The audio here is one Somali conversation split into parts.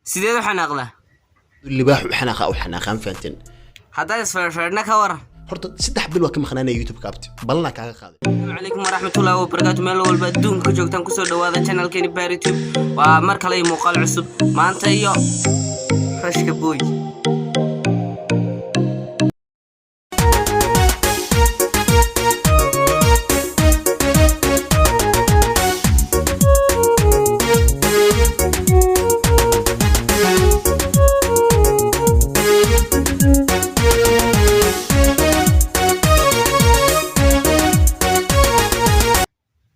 سيدي حناقله اللباح وحناقه او حناقان فانتن هذا اسفرنا كورا horta 3 bil waa ka maqnaanay YouTube kaabti balna kaaga qaaday السلام عليكم ورحمة الله وبركاته ميل والبا دونك joogtaan ku soo dhawaada channelkeeni YouTube waa mar kale muuqaal cusub maanta iyo Rashka Boy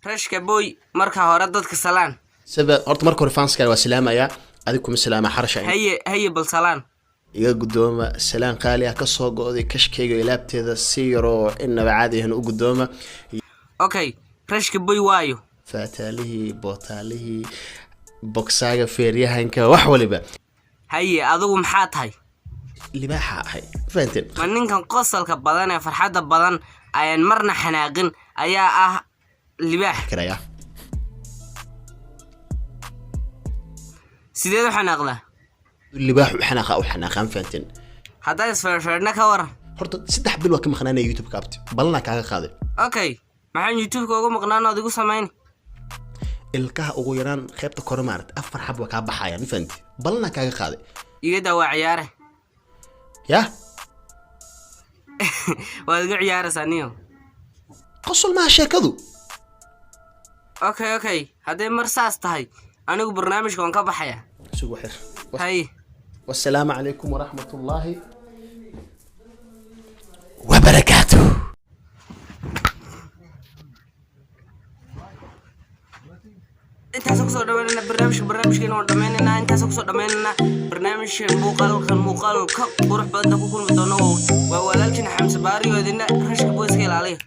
Rashka Boy marka hore dadka salaan sida horta marka hore fanska waa salaamaya adigu salaama xarasha haye bal salaan iga gudooma salaan qaali ah ka soo go'day kashkeyga ilaabteeda si yaro inaba caadi ah u gudooma okay Rashka Boy waayo faataalihi bootaalihi boxaaga feeryahanka wax waliba haye adigu maxaa tahay libaaxa ahay faantin ma ninkan qosolka badan ee farxada badan ayaan marna xanaaqin ayaa ah libaax karaya سيدي حناقله اللباح وحناقه او حناقان فانتن هذا اسفرنا كورا horta 3 bil waa ka maqnaanay YouTube kaabti balna kaaga qaaday okay maxaan YouTube ugu maqnaan adigu sameyn ilkaha ugu yaraan qaybta kore maarad afar xab waa ka baxayaan faanti balna kaaga qaaday iga dawaa ciyaare ya waa iga ciyaare saniyo qosol ma sheekadu okay hadee mar saas tahay anigu barnaamijka waan ka baxaya sugu xir hay والسلام عليكم ورحمة الله وبركاته انت سوق دمينا برنامجنا ودمينا انت سوق دمينا برنامج مقال قروح بدنا كل مدونو وولالكن حمس باري ودنا Rashka Boy iska ilaaliya